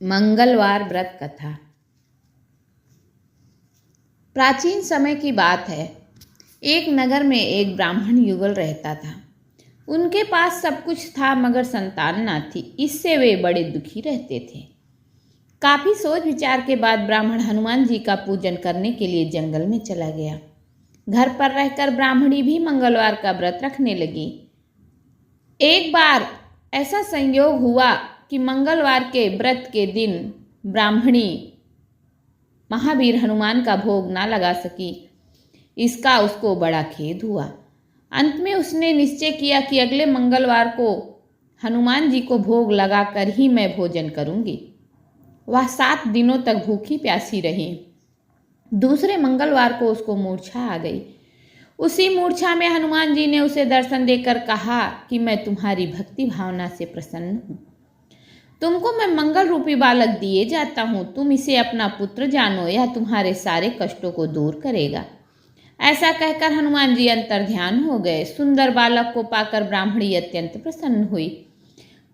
मंगलवार व्रत कथा। प्राचीन समय की बात है। एक नगर में एक ब्राह्मण युगल रहता था। उनके पास सब कुछ था मगर संतान ना थी। इससे वे बड़े दुखी रहते थे। काफी सोच विचार के बाद ब्राह्मण हनुमान जी का पूजन करने के लिए जंगल में चला गया। घर पर रहकर ब्राह्मणी भी मंगलवार का व्रत रखने लगी। एक बार ऐसा संयोग हुआ कि मंगलवार के व्रत के दिन ब्राह्मणी महावीर हनुमान का भोग ना लगा सकी। इसका उसको बड़ा खेद हुआ। अंत में उसने निश्चय किया कि अगले मंगलवार को हनुमान जी को भोग लगाकर ही मैं भोजन करूंगी। वह 7 दिनों तक भूखी प्यासी रही। दूसरे मंगलवार को उसको मूर्छा आ गई। उसी मूर्छा में हनुमान जी ने उसे दर्शन देकर कहा कि मैं तुम्हारी भक्ति भावना से प्रसन्न हूँ। तुमको मैं मंगल रूपी बालक दिए जाता हूँ। तुम इसे अपना पुत्र जानो, यह तुम्हारे सारे कष्टों को दूर करेगा। ऐसा कहकर हनुमान जी अंतर्ध्यान हो गए। सुंदर बालक को पाकर ब्राह्मणी अत्यंत प्रसन्न हुई।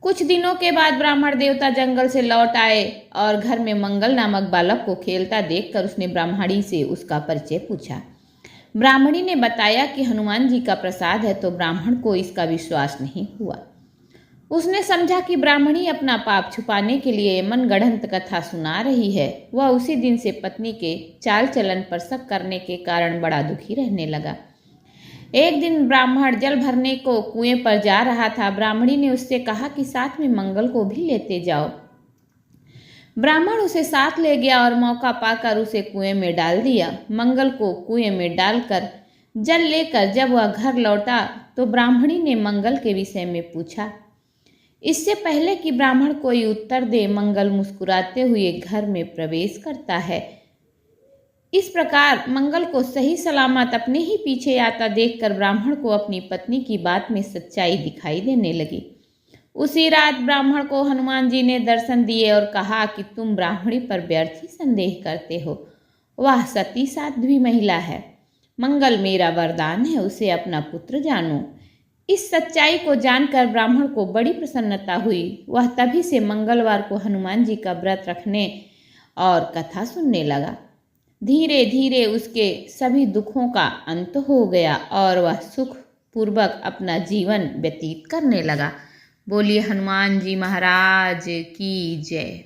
कुछ दिनों के बाद ब्राह्मण देवता जंगल से लौट आए और घर में मंगल नामक बालक को खेलता देखकर उसने ब्राह्मणी से उसका परिचय पूछा। ब्राह्मणी ने बताया कि हनुमान जी का प्रसाद है, तो ब्राह्मण को इसका विश्वास नहीं हुआ। उसने समझा कि ब्राह्मणी अपना पाप छुपाने के लिए मनगढ़ंत कथा सुना रही है। वह उसी दिन से पत्नी के चाल चलन पर शक करने के कारण बड़ा दुखी रहने लगा। एक दिन ब्राह्मण जल भरने को कुएं पर जा रहा था। ब्राह्मणी ने उससे कहा कि साथ में मंगल को भी लेते जाओ। ब्राह्मण उसे साथ ले गया और मौका पाकर उसे कुएं में डाल दिया। मंगल को कुएं में डालकर जल लेकर जब वह घर लौटा तो ब्राह्मणी ने मंगल के विषय में पूछा। इससे पहले कि ब्राह्मण कोई उत्तर दे, मंगल मुस्कुराते हुए घर में प्रवेश करता है। इस प्रकार मंगल को सही सलामत अपने ही पीछे आता देखकर ब्राह्मण को अपनी पत्नी की बात में सच्चाई दिखाई देने लगी। उसी रात ब्राह्मण को हनुमान जी ने दर्शन दिए और कहा कि तुम ब्राह्मणी पर व्यर्थ ही संदेह करते हो। वह सती साध्वी महिला है। मंगल मेरा वरदान है, उसे अपना पुत्र जानो। इस सच्चाई को जानकर ब्राह्मण को बड़ी प्रसन्नता हुई। वह तभी से मंगलवार को हनुमान जी का व्रत रखने और कथा सुनने लगा। धीरे धीरे उसके सभी दुखों का अंत हो गया और वह सुख पूर्वक अपना जीवन व्यतीत करने लगा। बोलिए हनुमान जी महाराज की जय।